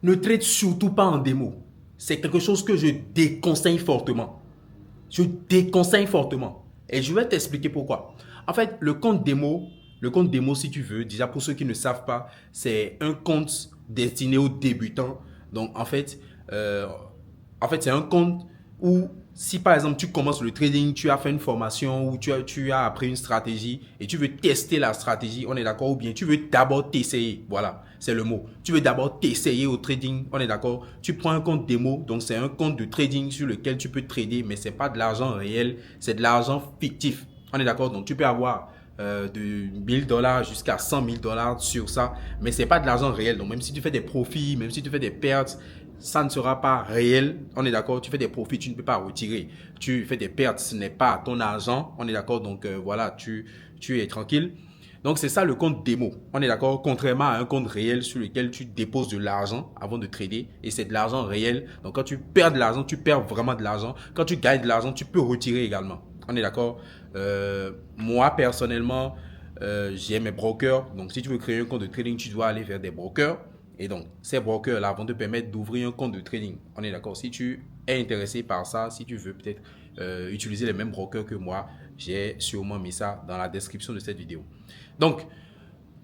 Ne trade surtout pas en démo. C'est quelque chose que je déconseille fortement. Je déconseille fortement. Et je vais t'expliquer pourquoi. En fait, le compte démo, si tu veux, déjà pour ceux qui ne savent pas, c'est un compte destiné aux débutants. Donc, c'est un compte où, si par exemple tu commences le trading, tu as fait une formation ou tu as appris une stratégie et tu veux tester la stratégie, on est d'accord, ou bien tu veux d'abord t'essayer, voilà, c'est le mot. Tu veux d'abord t'essayer au trading, on est d'accord. Tu prends un compte démo, donc c'est un compte de trading sur lequel tu peux trader, mais c'est pas de l'argent réel, c'est de l'argent fictif. On est d'accord, donc tu peux avoir de 1000 $ jusqu'à 100 000 $ sur ça, mais c'est pas de l'argent réel. Donc même si tu fais des profits, même si tu fais des pertes, ça ne sera pas réel. On est d'accord, tu fais des profits, tu ne peux pas retirer. Tu fais des pertes, ce n'est pas ton argent. On est d'accord, donc voilà, tu es tranquille. Donc c'est ça le compte démo. On est d'accord, contrairement à un compte réel sur lequel tu déposes de l'argent avant de trader et c'est de l'argent réel. Donc quand tu perds de l'argent, tu perds vraiment de l'argent. Quand tu gagnes de l'argent, tu peux retirer également. On est d'accord. Moi personnellement, j'ai mes brokers. Donc si tu veux créer un compte de trading, tu dois aller vers des brokers. Et donc, ces brokers-là vont te permettre d'ouvrir un compte de trading. On est d'accord. Si tu es intéressé par ça, si tu veux peut-être utiliser les mêmes brokers que moi, j'ai sûrement mis ça dans la description de cette vidéo. Donc,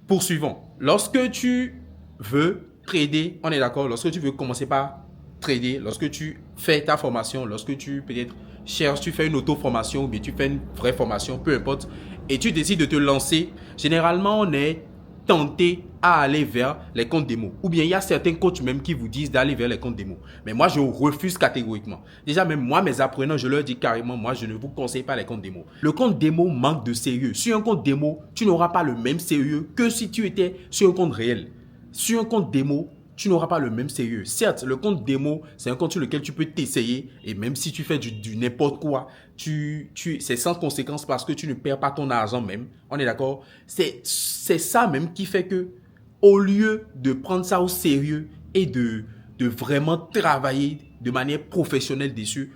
poursuivons. Lorsque tu veux trader, on est d'accord, lorsque tu veux commencer par trader, lorsque tu fais ta formation, lorsque tu peut-être cherches, tu fais une auto-formation ou bien tu fais une vraie formation, peu importe, et tu décides de te lancer, généralement on est tenté à aller vers les comptes démo. Ou bien il y a certains coachs même qui vous disent d'aller vers les comptes démo. Mais moi, je refuse catégoriquement. Déjà, même moi, mes apprenants, je leur dis carrément, moi, je ne vous conseille pas les comptes démo. Le compte démo manque de sérieux. Sur un compte démo, tu n'auras pas le même sérieux que si tu étais sur un compte réel. Sur un compte démo, tu n'auras pas le même sérieux. Certes, le compte démo, c'est un compte sur lequel tu peux t'essayer et même si tu fais du n'importe quoi, c'est sans conséquence parce que tu ne perds pas ton argent même. On est d'accord? C'est ça même qui fait que au lieu de prendre ça au sérieux et de vraiment travailler de manière professionnelle dessus,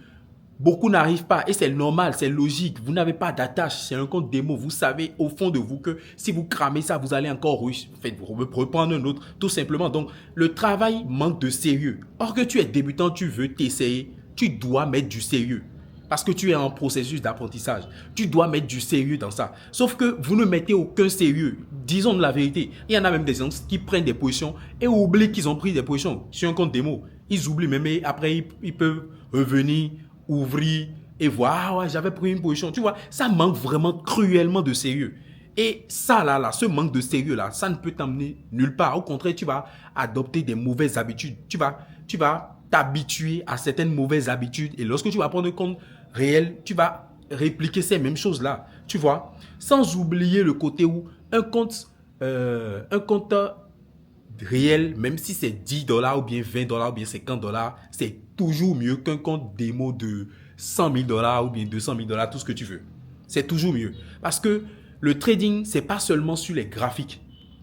beaucoup n'arrivent pas et c'est normal, c'est logique. Vous n'avez pas d'attache, c'est un compte démo. Vous savez au fond de vous que si vous cramez ça, vous allez encore reprendre un autre, tout simplement. Donc, le travail manque de sérieux. Or que tu es débutant, tu veux t'essayer, tu dois mettre du sérieux. Parce que tu es en processus d'apprentissage. Tu dois mettre du sérieux dans ça. Sauf que vous ne mettez aucun sérieux. Disons de la vérité. Il y en a même des gens qui prennent des positions et oublient qu'ils ont pris des positions sur un compte démo. Ils oublient même et après ils peuvent revenir, ouvrir et voir, ah ouais, j'avais pris une position. Tu vois, ça manque vraiment cruellement de sérieux. Et ça là, ce manque de sérieux là, ça ne peut t'emmener nulle part. Au contraire, tu vas adopter des mauvaises habitudes. Tu vas t'habituer à certaines mauvaises habitudes. Et lorsque tu vas prendre compte réel, tu vas répliquer ces mêmes choses-là. Tu vois, sans oublier le côté où un compte réel, même si c'est 10 $ ou bien 20 $ ou bien 50 $, c'est toujours mieux qu'un compte démo de 100 000 $ ou bien 200 000 $, tout ce que tu veux. C'est toujours mieux. Parce que le trading, c'est pas seulement sur les graphiques.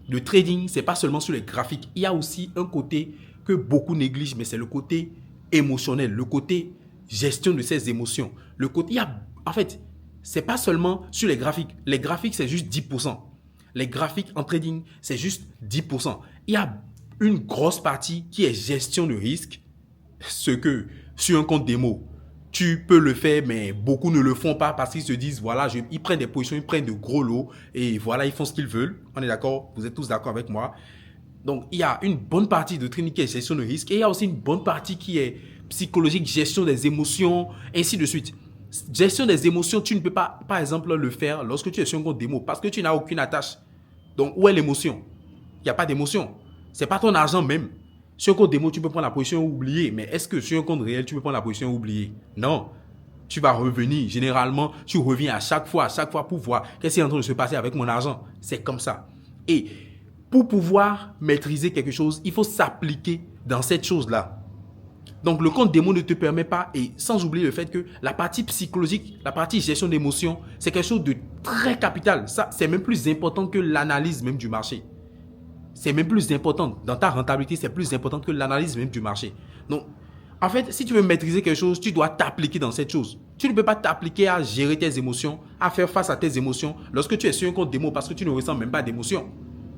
Le trading, c'est pas seulement sur les graphiques. Il y a aussi un côté que beaucoup négligent, mais c'est le côté émotionnel, le côté gestion de ses émotions. En fait, c'est pas seulement sur les graphiques. Les graphiques, c'est juste 10%. Les graphiques en trading, c'est juste 10%. Il y a une grosse partie qui est gestion de risque, ce que sur un compte démo, tu peux le faire, mais beaucoup ne le font pas parce qu'ils se disent, voilà, ils prennent des positions, ils prennent de gros lots et voilà, ils font ce qu'ils veulent. On est d'accord? Vous êtes tous d'accord avec moi? Donc, il y a une bonne partie de trading qui est gestion de risque et il y a aussi une bonne partie qui est psychologique, gestion des émotions, ainsi de suite. Gestion des émotions, tu ne peux pas, par exemple, le faire lorsque tu es sur un compte démo parce que tu n'as aucune attache. Donc, où est l'émotion? Il n'y a pas d'émotion. Ce n'est pas ton argent même. Sur un compte démo, tu peux prendre la position oubliée. Mais est-ce que sur un compte réel, tu peux prendre la position oubliée? Non. Tu vas revenir. Généralement, tu reviens à chaque fois pour voir qu'est-ce qui est en train de se passer avec mon argent. C'est comme ça. Et pour pouvoir maîtriser quelque chose, il faut s'appliquer dans cette chose-là. Donc, le compte démo ne te permet pas, et sans oublier le fait que la partie psychologique, la partie gestion d'émotions, c'est quelque chose de très capital. Ça, c'est même plus important que l'analyse même du marché. C'est même plus important. Dans ta rentabilité, c'est plus important que l'analyse même du marché. Donc, en fait, si tu veux maîtriser quelque chose, tu dois t'appliquer dans cette chose. Tu ne peux pas t'appliquer à gérer tes émotions, à faire face à tes émotions lorsque tu es sur un compte démo parce que tu ne ressens même pas d'émotions.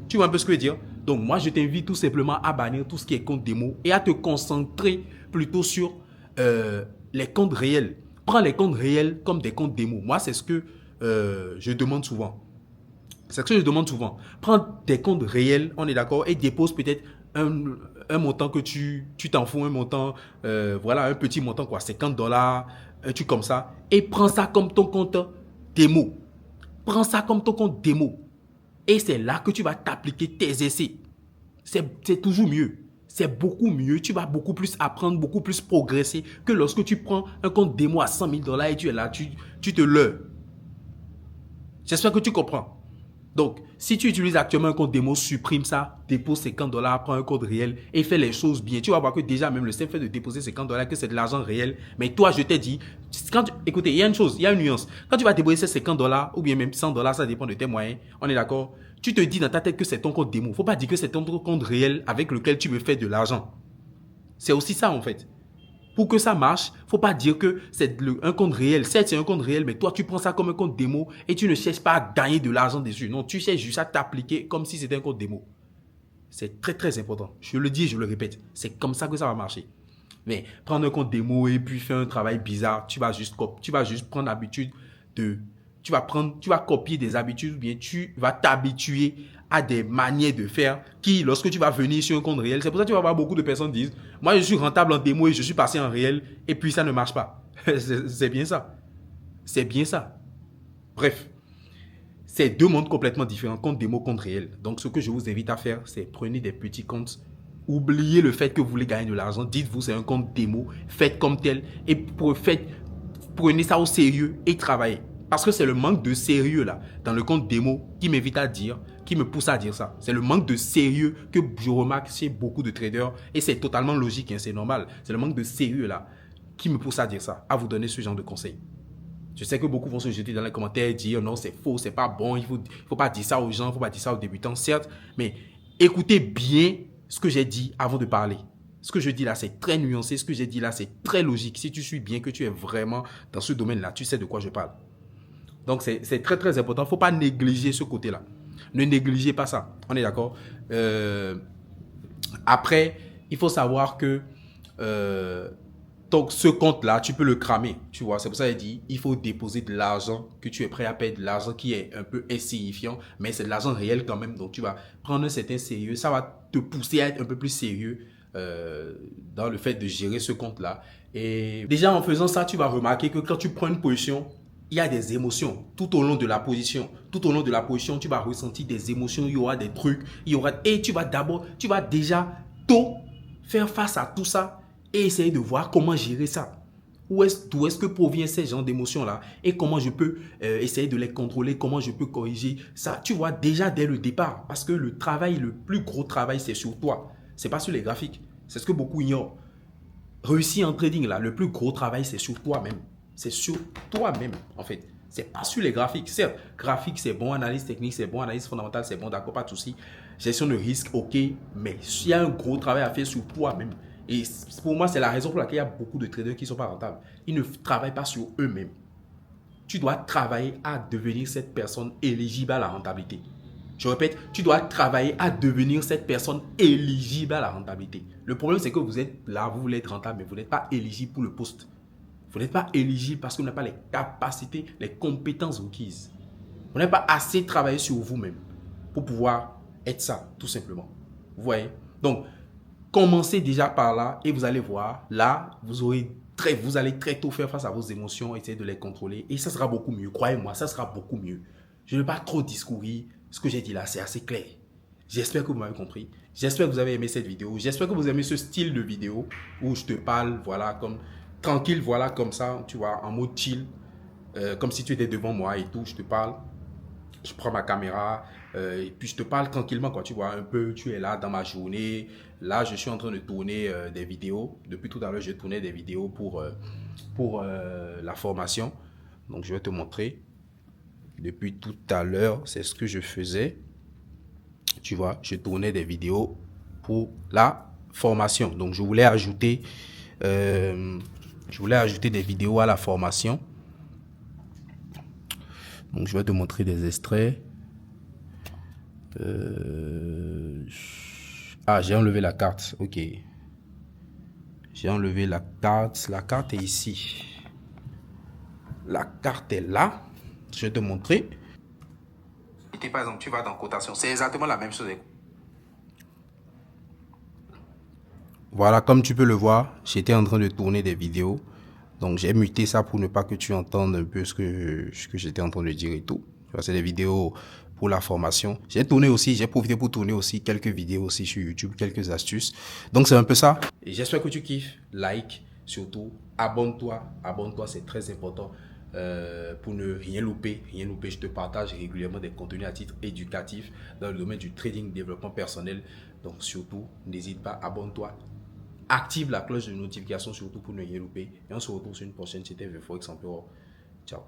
Tu vois un peu ce que je veux dire? Donc, moi, je t'invite tout simplement à bannir tout ce qui est compte démo et à te concentrer plutôt sur les comptes réels. Prends les comptes réels comme des comptes démo. Moi, c'est ce que je demande souvent. C'est ce que je demande souvent. Prends des comptes réels, on est d'accord, et dépose peut-être un montant que tu t'en fous, un montant, voilà, un petit montant, quoi, $50, un truc comme ça, et prends ça comme ton compte démo. Prends ça comme ton compte démo. Et c'est là que tu vas t'appliquer tes essais. C'est toujours mieux. C'est beaucoup mieux. Tu vas beaucoup plus apprendre, beaucoup plus progresser que lorsque tu prends un compte démo à $100 000 et tu es là, tu te leurres. J'espère que tu comprends. Donc, si tu utilises actuellement un compte démo, supprime ça, dépose $50, prends un compte réel et fais les choses bien. Tu vas voir que déjà, même le simple fait de déposer $50, que c'est de l'argent réel. Mais toi, je t'ai dit, écoutez, il y a une chose, il y a une nuance. Quand tu vas déposer ces $50 ou bien même $100, ça dépend de tes moyens, on est d'accord? Tu te dis dans ta tête que c'est ton compte démo. Il ne faut pas dire que c'est ton compte réel avec lequel tu veux faire de l'argent. C'est aussi ça en fait. Pour que ça marche, il ne faut pas dire que c'est un compte réel. Certes, c'est un compte réel, mais toi, tu prends ça comme un compte démo et tu ne cherches pas à gagner de l'argent dessus. Non, tu cherches juste à t'appliquer comme si c'était un compte démo. C'est très, très important. Je le dis et je le répète. C'est comme ça que ça va marcher. Mais prendre un compte démo et puis faire un travail bizarre, tu vas juste prendre l'habitude de... Tu vas copier des habitudes ou bien tu vas t'habituer à des manières de faire qui, lorsque tu vas venir sur un compte réel, c'est pour ça que tu vas voir beaucoup de personnes disent « Moi, je suis rentable en démo et je suis passé en réel et puis ça ne marche pas. » C'est bien ça. C'est bien ça. Bref, c'est deux mondes complètement différents, compte démo, compte réel. Donc, ce que je vous invite à faire, c'est prenez des petits comptes. Oubliez le fait que vous voulez gagner de l'argent. Dites-vous, c'est un compte démo. Faites comme tel et prenez ça au sérieux et travaillez. Parce que c'est le manque de sérieux là, dans le compte démo, qui m'invite à dire, qui me pousse à dire ça. C'est le manque de sérieux que je remarque chez beaucoup de traders. Et c'est totalement logique, hein, c'est normal. C'est le manque de sérieux là qui me pousse à dire ça, à vous donner ce genre de conseils. Je sais que beaucoup vont se jeter dans les commentaires et dire non, c'est faux, c'est pas bon, il faut pas dire ça aux gens, il faut pas dire ça aux débutants, certes. Mais écoutez bien ce que j'ai dit avant de parler. Ce que je dis là, c'est très nuancé. Ce que j'ai dit là, c'est très logique. Si tu suis bien, que tu es vraiment dans ce domaine-là, tu sais de quoi je parle. Donc, c'est très, très important. Il ne faut pas négliger ce côté-là. Ne négligez pas ça. On est d'accord? Après, il faut savoir que donc, ce compte-là, tu peux le cramer. Tu vois, c'est pour ça qu'il dit il faut déposer de l'argent, que tu es prêt à payer de l'argent qui est un peu insignifiant, mais c'est de l'argent réel quand même. Donc, tu vas prendre un certain sérieux. Ça va te pousser à être un peu plus sérieux dans le fait de gérer ce compte-là. Et déjà, en faisant ça, tu vas remarquer que quand tu prends une position, il y a des émotions tout au long de la position. Tout au long de la position, tu vas ressentir des émotions, il y aura des trucs, et tu vas déjà tôt faire face à tout ça et essayer de voir comment gérer ça. D'où est-ce que provient ces genres d'émotions-là et comment je peux essayer de les contrôler, comment je peux corriger ça. Tu vois déjà dès le départ, parce que le plus gros travail, c'est sur toi. C'est pas sur les graphiques. C'est ce que beaucoup ignorent. Réussir en trading, là, le plus gros travail, c'est sur toi-même. C'est sur toi-même, en fait. C'est pas sur les graphiques. Certes, graphique, c'est bon, analyse technique, c'est bon, analyse fondamentale, c'est bon, d'accord, pas de souci. Gestion de risque, ok, mais il y a un gros travail à faire sur toi-même. Et pour moi, c'est la raison pour laquelle il y a beaucoup de traders qui ne sont pas rentables. Ils ne travaillent pas sur eux-mêmes. Tu dois travailler à devenir cette personne éligible à la rentabilité. Je répète, tu dois travailler à devenir cette personne éligible à la rentabilité. Le problème, c'est que vous êtes là, vous voulez être rentable, mais vous n'êtes pas éligible pour le poste. Vous n'êtes pas éligible parce que vous n'avez pas les capacités, les compétences requises. Vous n'avez pas assez travaillé sur vous-même pour pouvoir être ça, tout simplement. Vous voyez? Donc, commencez déjà par là et vous allez voir, là, vous allez très tôt faire face à vos émotions, essayer de les contrôler et ça sera beaucoup mieux. Croyez-moi, ça sera beaucoup mieux. Je ne vais pas trop discourir. Ce que j'ai dit là, c'est assez clair. J'espère que vous m'avez compris. J'espère que vous avez aimé cette vidéo. J'espère que vous aimez ce style de vidéo où je te parle, voilà, comme tranquille, voilà, comme ça, tu vois, en mode chill, comme si tu étais devant moi et tout, je te parle. Je prends ma caméra et puis je te parle tranquillement, quoi, tu vois, un peu, tu es là dans ma journée. Là, je suis en train de tourner des vidéos. Depuis tout à l'heure, je tournais des vidéos pour la formation. Donc, je vais te montrer. Depuis tout à l'heure, c'est ce que je faisais. Tu vois, je tournais des vidéos pour la formation. Donc, je voulais ajouter des vidéos à la formation. Donc, je vais te montrer des extraits. Ah, j'ai enlevé la carte. Ok. J'ai enlevé la carte. La carte est ici. La carte est là. Je vais te montrer. Et par exemple, tu vas dans cotation. C'est exactement la même chose. Voilà, comme tu peux le voir, j'étais en train de tourner des vidéos. Donc, j'ai muté ça pour ne pas que tu entendes un peu ce que j'étais en train de dire et tout. C'est des vidéos pour la formation. J'ai profité pour tourner aussi quelques vidéos aussi sur YouTube, quelques astuces. Donc, c'est un peu ça. Et j'espère que tu kiffes. Like, surtout, abonne-toi. Abonne-toi, c'est très important. Pour ne rien louper, je te partage régulièrement des contenus à titre éducatif dans le domaine du trading, développement personnel. Donc surtout, n'hésite pas, abonne-toi, active la cloche de notification surtout pour ne rien louper. Et on se retrouve sur une prochaine. C'était VForex Emperor. Ciao.